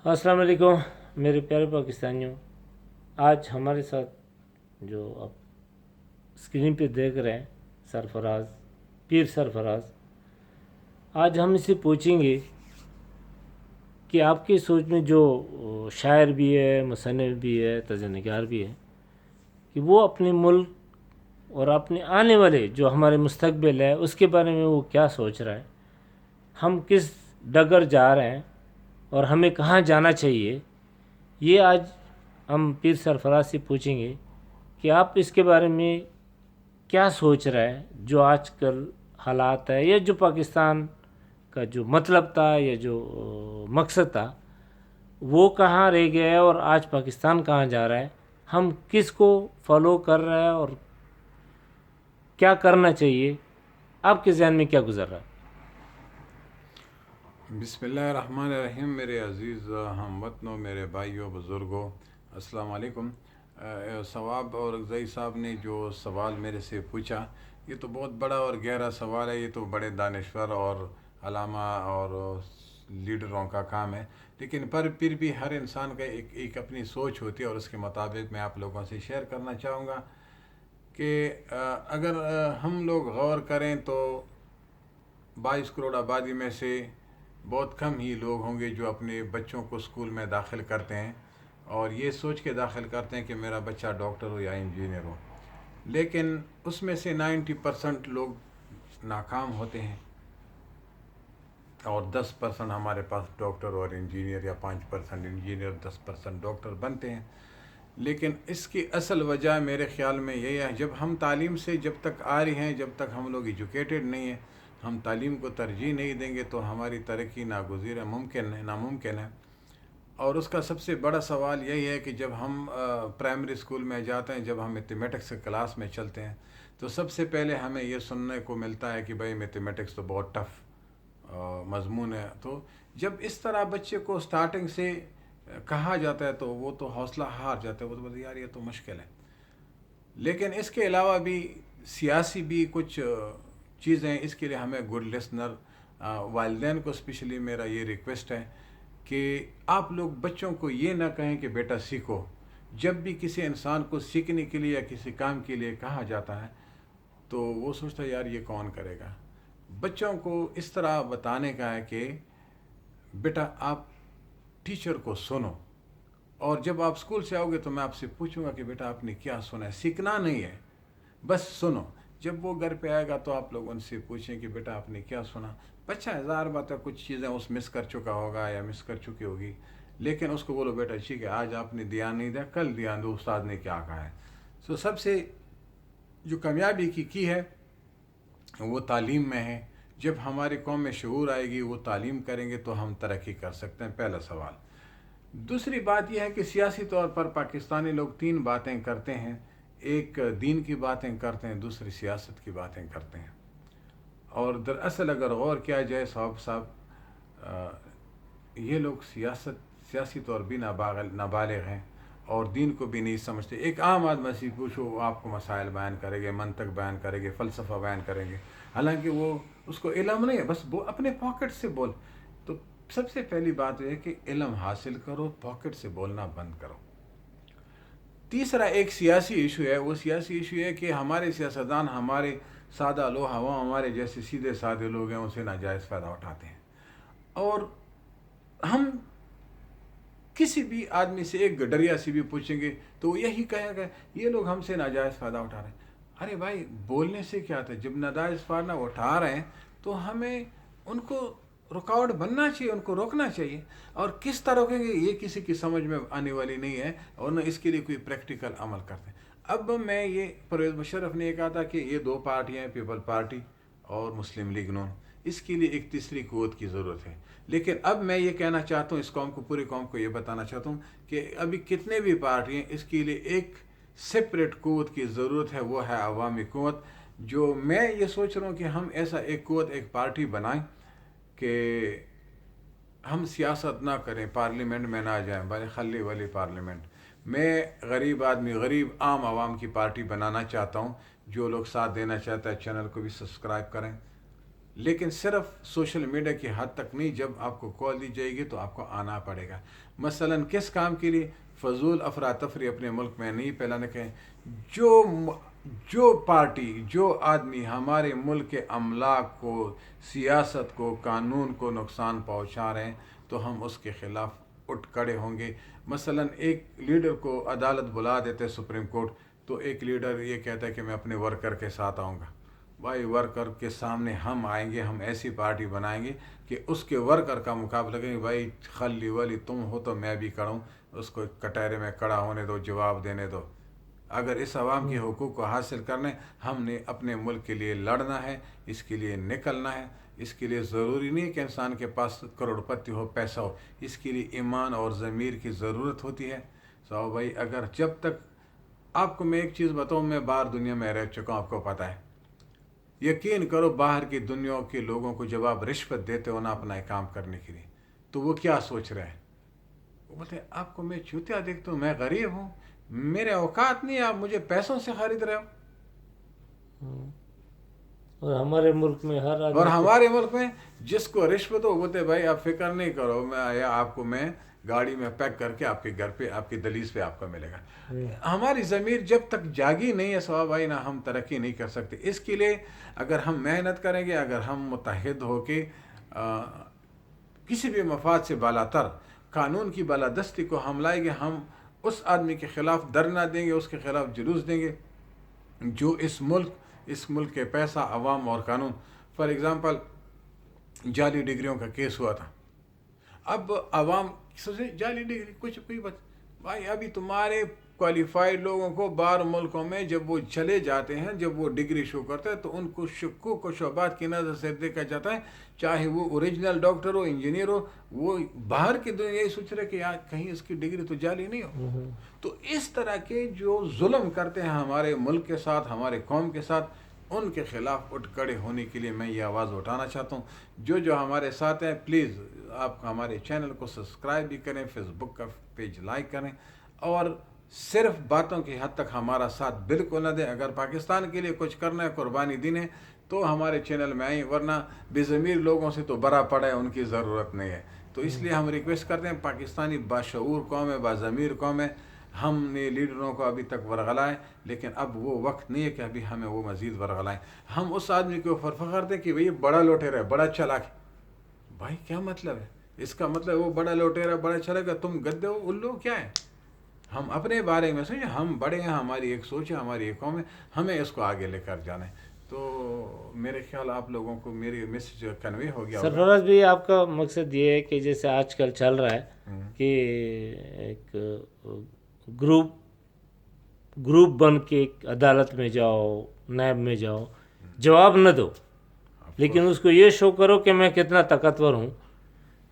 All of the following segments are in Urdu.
السلام علیکم میرے پیارے پاکستانیوں. آج ہمارے ساتھ جو آپ اسکرین پہ دیکھ رہے ہیں سرفراز، پیر سرفراز، آج ہم اسے پوچھیں گے کہ آپ کی سوچ میں جو شاعر بھی ہے، مصنف بھی ہے، تجزیہ نگار بھی ہے، کہ وہ اپنے ملک اور اپنے آنے والے جو ہمارے مستقبل ہے اس کے بارے میں وہ کیا سوچ رہا ہے، ہم کس ڈگر جا رہے ہیں اور ہمیں کہاں جانا چاہیے. یہ آج ہم پیر سرفراز سے پوچھیں گے کہ آپ اس کے بارے میں کیا سوچ رہے ہیں. جو آج کل حالات ہے یا جو پاکستان کا جو مطلب تھا یا جو مقصد تھا وہ کہاں رہ گیا ہے اور آج پاکستان کہاں جا رہا ہے، ہم کس کو فالو کر رہے ہیں اور کیا کرنا چاہیے. آپ کے ذہن میں کیا گزر رہا ہے؟ بسم اللہ الرحمن الرحیم. میرے عزیز ہم وطنوں، میرے بھائیوں، بزرگوں، السلام علیکم. ثواب اور رضائی صاحب نے جو سوال میرے سے پوچھا، یہ تو بہت بڑا اور گہرا سوال ہے. یہ تو بڑے دانشور اور علامہ اور لیڈروں کا کام ہے، لیکن پھر بھی ہر انسان کا ایک اپنی سوچ ہوتی ہے، اور اس کے مطابق میں آپ لوگوں سے شیئر کرنا چاہوں گا کہ اگر ہم لوگ غور کریں تو 22 کروڑ آبادی میں سے بہت کم ہی لوگ ہوں گے جو اپنے بچوں کو اسکول میں داخل کرتے ہیں اور یہ سوچ کے داخل کرتے ہیں کہ میرا بچہ ڈاکٹر ہو یا انجینئر ہو. لیکن اس میں سے 90% لوگ ناکام ہوتے ہیں اور 10% ہمارے پاس ڈاکٹر اور انجینئر، یا 5% انجینئر 10% ڈاکٹر بنتے ہیں. لیکن اس کی اصل وجہ میرے خیال میں یہ ہے، جب ہم تعلیم سے جب تک آ رہے ہیں، جب تک ہم لوگ ایجوکیٹڈ نہیں ہیں، ہم تعلیم کو ترجیح نہیں دیں گے تو ہماری ترقی ناگزیر ناممکن ہے. اور اس کا سب سے بڑا سوال یہی ہے کہ جب ہم پرائمری اسکول میں جاتے ہیں، جب ہم میتھمیٹکس کلاس میں چلتے ہیں، تو سب سے پہلے ہمیں یہ سننے کو ملتا ہے کہ بھائی میتھمیٹکس تو بہت ٹف مضمون ہے. تو جب اس طرح بچے کو سٹارٹنگ سے کہا جاتا ہے تو وہ تو حوصلہ ہار جاتا ہے، وہ تو بولتے یار یہ تو مشکل ہے. لیکن اس کے علاوہ بھی سیاسی بھی کچھ چیزیں، اس کے لیے ہمیں گڈ لسنر، والدین کو اسپیشلی میرا یہ ریکویسٹ ہے کہ آپ لوگ بچوں کو یہ نہ کہیں کہ بیٹا سیکھو. جب بھی کسی انسان کو سیکھنے کے لیے یا کسی کام کے لیے کہا جاتا ہے تو وہ سوچتا ہے یار یہ کون کرے گا. بچوں کو اس طرح بتانے کا ہے کہ بیٹا آپ ٹیچر کو سنو، اور جب آپ اسکول سے آؤ گے تو میں آپ سے پوچھوں گا کہ بیٹا آپ نے کیا سنا ہے. سیکھنا نہیں ہے، بس سنو. جب وہ گھر پہ آئے گا تو آپ لوگ ان سے پوچھیں کہ بیٹا آپ نے کیا سنا. بچہ ہزار بات ہے، کچھ چیزیں اس مس کر چکا ہوگا یا مس کر چکی ہوگی، لیکن اس کو بولو بیٹا ٹھیک ہے آج آپ نے دھیان نہیں دیا، کل دھیان دو استاد نے کیا کہا ہے. سب سے جو کامیابی کی ہے وہ تعلیم میں ہے. جب ہماری قوم میں شعور آئے گی، وہ تعلیم کریں گے تو ہم ترقی کر سکتے ہیں. پہلا سوال. دوسری بات یہ ہے کہ سیاسی طور پر پاکستانی لوگ 3 باتیں کرتے ہیں. ایک دین کی باتیں کرتے ہیں، دوسری سیاست کی باتیں کرتے ہیں. اور دراصل اگر غور کیا جائے صاحب یہ لوگ سیاسی طور بھی نابالغ ہیں اور دین کو بھی نہیں سمجھتے. ایک عام آدمی سے پوچھو، وہ آپ کو مسائل بیان کرے گے، منطق بیان کرے گے، فلسفہ بیان کریں گے، حالانکہ وہ اس کو علم نہیں ہے، بس وہ اپنے پاکٹ سے بول. تو سب سے پہلی بات یہ ہے کہ علم حاصل کرو، پاکٹ سے بولنا بند کرو. تیسرا ایک سیاسی ایشو ہے. وہ سیاسی ایشو ہے کہ ہمارے سیاستدان، ہمارے سادہ لوگ، ہمارے جیسے سیدھے سادے لوگ ہیں، اسے ناجائز فائدہ اٹھاتے ہیں. اور ہم کسی بھی آدمی سے، ایک گڈریا سے بھی پوچھیں گے تو وہ یہی کہے گا یہ لوگ ہم سے ناجائز فائدہ اٹھا رہے ہیں. ارے بھائی بولنے سے کیا تھا؟ جب ناجائز فائدہ اٹھا رہے ہیں تو ہمیں ان کو رکاوٹ بننا چاہیے، ان کو روکنا چاہیے. اور کس طرح روکیں گے یہ کسی کی سمجھ میں آنے والی نہیں ہے، اور نہ اس کے لیے کوئی پریکٹیکل عمل کرتے ہیں. اب میں یہ پرویز مشرف نے یہ کہا تھا کہ یہ 2 پارٹیاں ہیں، پیپل پارٹی اور مسلم لیگ نون. اس کے لیے ایک تیسری قوت کی ضرورت ہے. لیکن اب میں یہ کہنا چاہتا ہوں، اس قوم کو، پوری قوم کو یہ بتانا چاہتا ہوں کہ ابھی کتنے بھی پارٹی ہیں، اس کے لیے ایک سپریٹ قوت کی ضرورت ہے، وہ ہے عوامی قوت. جو میں یہ سوچ رہا ہوں کہ ہم ایسا ایک قوت، ایک پارٹی بنائیں کہ ہم سیاست نہ کریں، پارلیمنٹ میں نہ جائیں، بلکہ خلی والی پارلیمنٹ. میں غریب آدمی، غریب عام عوام کی پارٹی بنانا چاہتا ہوں. جو لوگ ساتھ دینا چاہتا ہے چینل کو بھی سبسکرائب کریں، لیکن صرف سوشل میڈیا کی حد تک نہیں. جب آپ کو کال دی جائے گی تو آپ کو آنا پڑے گا. مثلا کس کام کے لیے؟ فضول افراتفری اپنے ملک میں نہیں پھیلانے کے. جو پارٹی، جو آدمی ہمارے ملک کے املاک کو، سیاست کو، قانون کو نقصان پہنچا رہے ہیں تو ہم اس کے خلاف اٹھ کھڑے ہوں گے. مثلا ایک لیڈر کو عدالت بلا دیتے سپریم کورٹ، تو ایک لیڈر یہ کہتا ہے کہ میں اپنے ورکر کے ساتھ آؤں گا. بھائی ورکر کے سامنے ہم آئیں گے، ہم ایسی پارٹی بنائیں گے کہ اس کے ورکر کا مقابلہ کریں گے. بھائی خلی ولی تم ہو تو میں بھی کروں، اس کو کٹہرے میں کھڑا ہونے دو، جواب دینے دو. اگر اس عوام کے حقوق کو حاصل کرنے، ہم نے اپنے ملک کے لیے لڑنا ہے، اس کے لیے نکلنا ہے. اس کے لیے ضروری نہیں کہ انسان کے پاس کروڑ پتی ہو، پیسہ ہو. اس کے لیے ایمان اور ضمیر کی ضرورت ہوتی ہے. صاحب بھائی اگر جب تک آپ کو میں ایک چیز بتاؤں، میں باہر دنیا میں رہ چکا ہوں، آپ کو پتہ ہے. یقین کرو باہر کی دنیا کے لوگوں کو جب آپ رشوت دیتے ہو نا اپنا کام کرنے کے لیے، تو وہ کیا سوچ رہے ہیں؟ وہ بولتے ہیں آپ کو میں چوتیا دیکھتا ہوں، میں غریب ہوں، میرے اوقات نہیں، آپ مجھے پیسوں سے خرید رہے ہو. اور ہمارے ملک میں ہر آدمی، اور ہمارے ملک میں جس کو رشوت ہو بولتے بھائی آپ فکر نہیں کرو، آپ کو میں گاڑی میں پیک کر کے آپ کے گھر پہ، آپ کی دہلیز پہ آپ کو ملے گا. ہماری ضمیر جب تک جاگی نہیں ہے صاحب بھائی نا، ہم ترقی نہیں کر سکتے. اس کے لیے اگر ہم محنت کریں گے، اگر ہم متحد ہو کے کسی بھی مفاد سے بالا تر قانون کی بالادستی کو ہم لائیں گے، ہم اس آدمی کے خلاف دھرنا دیں گے، اس کے خلاف جلوس دیں گے جو اس ملک کے پیسہ، عوام اور قانون. فار ایگزامپل جعلی ڈگریوں کا کیس ہوا تھا. اب عوام سوچے جعلی ڈگری کچھ کوئی بات بھائی، ابھی تمہارے کوالیفائڈ لوگوں کو باہر ملکوں میں جب وہ چلے جاتے ہیں، جب وہ ڈگری شو کرتے ہیں تو ان کو شکوک و شبہات کی نظر سے دیکھا جاتا ہے. چاہے وہ اوریجنل ڈاکٹر ہو، انجینئر ہو، وہ باہر کی دنیا یہی سوچ رہے کہ یار کہیں اس کی ڈگری تو جعلی نہیں ہو. تو اس طرح کے جو ظلم کرتے ہیں ہمارے ملک کے ساتھ، ہمارے قوم کے ساتھ، ان کے خلاف اٹھ کھڑے ہونے کے لیے میں یہ آواز اٹھانا چاہتا ہوں. جو ہمارے ساتھ ہیں پلیز آپ ہمارے چینل کو سبسکرائب بھی کریں، فیس بک کا پیج لائک کریں، اور صرف باتوں کی حد تک ہمارا ساتھ بالکل نہ دیں. اگر پاکستان کے لیے کچھ کرنا ہے، قربانی دینے، تو ہمارے چینل میں آئیں، ورنہ بے ضمیر لوگوں سے تو برا پڑا ہے، ان کی ضرورت نہیں ہے. تو اس لیے ہم ریکویسٹ کرتے ہیں، پاکستانی باشعور قوم ہے، باضمیر قوم ہے. ہم نے لیڈروں کو ابھی تک ورغلائے، لیکن اب وہ وقت نہیں ہے کہ ابھی ہمیں وہ مزید ورغلائیں. ہم اس آدمی کو فخر دیں کہ بھئی بڑا لوٹیرا ہے، بڑا چلاک ہے. بھائی کیا مطلب ہے اس کا؟ مطلب وہ بڑا لوٹیرا، بڑا چلاک ہے، تم گدے ہو، الو کیا ہے؟ ہم اپنے بارے میں سوچیں، ہم بڑے ہیں، ہماری ایک سوچ ہے، ہماری ایک قوم ہے، ہمیں اس کو آگے لے کر جانا ہے. تو میرے خیال آپ لوگوں کو میری میسج کنوے ہو گیا ہوگا. سرفراز بھی آپ کا مقصد یہ ہے کہ جیسے آج کل چل رہا ہے کہ ایک گروپ بن کے عدالت میں جاؤ، نیب میں جاؤ، جواب نہ دو، لیکن اس کو یہ شو کرو کہ میں کتنا طاقتور ہوں.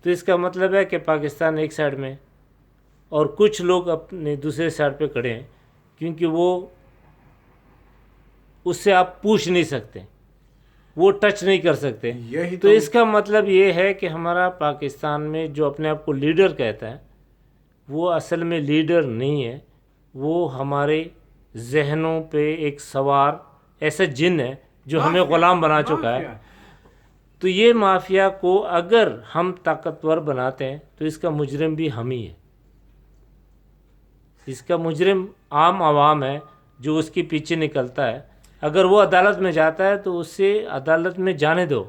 تو اس کا مطلب ہے کہ پاکستان ایک سائڈ میں اور کچھ لوگ اپنے دوسرے سائڈ پہ کھڑے ہیں، کیونکہ وہ اس سے آپ پوچھ نہیں سکتے، وہ ٹچ نہیں کر سکتے. یہی تو اس کا مطلب یہ ہے کہ ہمارا پاکستان میں جو اپنے آپ کو لیڈر کہتا ہے، وہ اصل میں لیڈر نہیں ہے. وہ ہمارے ذہنوں پہ ایک سوار ایسا جن ہے جو ہمیں غلام بنا چکا ہے. تو یہ مافیا کو اگر ہم طاقتور بناتے ہیں تو اس کا مجرم بھی ہم ہی ہے. اس کا مجرم عام عوام ہے جو اس کے پیچھے نکلتا ہے. اگر وہ عدالت میں جاتا ہے تو اس سے عدالت میں جانے دو.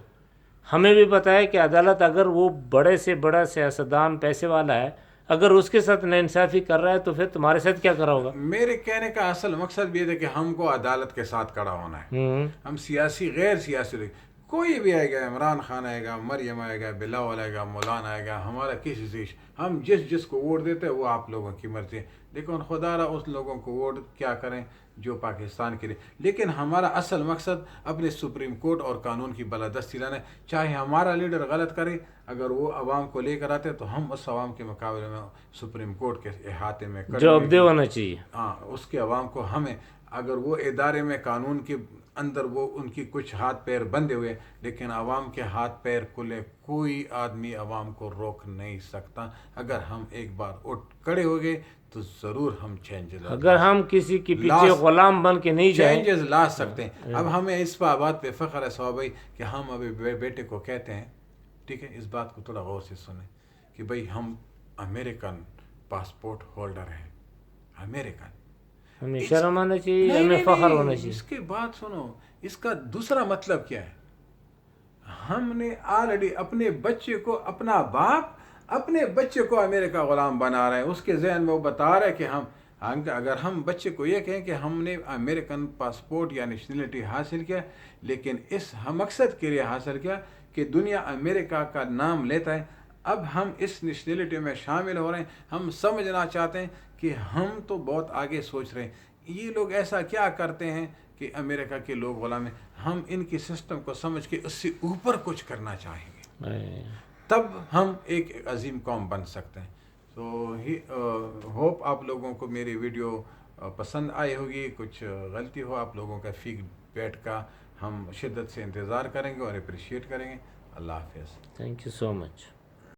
ہمیں بھی پتہ ہے کہ عدالت اگر وہ بڑے سے بڑا سیاستدان، پیسے والا ہے، اگر اس کے ساتھ ناانصافی کر رہا ہے تو پھر تمہارے ساتھ کیا کرا ہوگا؟ میرے کہنے کا اصل مقصد بھی یہ ہے کہ ہم کو عدالت کے ساتھ کھڑا ہونا ہے. ہم سیاسی، غیر سیاسی، کوئی بھی آئے گا، عمران خان آئے گا، مریم آئے گا، بلاول آئے گا، مولانا آئے گا، ہمارا کسی سے ہم جس کو ووٹ دیتے ہیں وہ آپ لوگوں کی مرضی ہے. لیکن خدا را اس لوگوں کو ووٹ کیا کریں جو پاکستان کے لیے. لیکن ہمارا اصل مقصد اپنے سپریم کورٹ اور قانون کی بالادستی لانا ہے. چاہے ہمارا لیڈر غلط کرے، اگر وہ عوام کو لے کر آتے تو ہم اس عوام کے مقابلے میں سپریم کورٹ کے احاطے میں جواب دہ ہونا چاہیے. ہاں، اس کے عوام کو ہمیں اگر وہ ادارے میں قانون کے اندر وہ ان کی کچھ ہاتھ پیر بندھے ہوئے، لیکن عوام کے ہاتھ پیر کھلے، کوئی آدمی عوام کو روک نہیں سکتا. اگر ہم ایک بار اٹھ کھڑے ہو گئے تو ضرور ہم چینجز اگر ہم کسی کے پیچھے غلام بن کے نہیں جائیں چینجز لا سکتے ہیں. اب ہمیں اس بات پہ فخر ہے صاحب بھائی کہ ہم ابھی بیٹے کو کہتے ہیں، ٹھیک ہے، اس بات کو تھوڑا غور سے سنیں کہ بھائی ہم امریکن پاسپورٹ ہولڈر ہیں، امریکن. ہمیں شرم آنا چاہیے، نہیں، ہمیں نہیں، فخر نہیں، ہونا چاہیے. اس کے بعد سنو، اس کا دوسرا مطلب کیا ہے؟ ہم نے آلریڈی اپنے بچے کو، اپنا باپ اپنے بچے کو امریکہ غلام بنا رہے ہیں. اس کے ذہن میں وہ بتا رہا ہے کہ اگر ہم بچے کو یہ کہیں کہ ہم نے امریکن پاسپورٹ یا نیشنلٹی حاصل کیا، لیکن اس مقصد کے لیے حاصل کیا کہ دنیا امریکہ کا نام لیتا ہے، اب ہم اس نیشنلٹی میں شامل ہو رہے ہیں. ہم سمجھنا چاہتے ہیں کہ ہم تو بہت آگے سوچ رہے ہیں. یہ لوگ ایسا کیا کرتے ہیں کہ امریکہ کے لوگ غلام ہیں؟ ہم ان کی سسٹم کو سمجھ کے اس سے اوپر کچھ کرنا چاہیں گے، تب ہم ایک عظیم قوم بن سکتے ہیں. تو ہوپ آپ لوگوں کو میری ویڈیو پسند آئی ہوگی. کچھ غلطی ہو آپ لوگوں کا فیڈ بیک کا ہم شدت سے انتظار کریں گے اور اپریشیٹ کریں گے. اللہ حافظ. Thank you so much.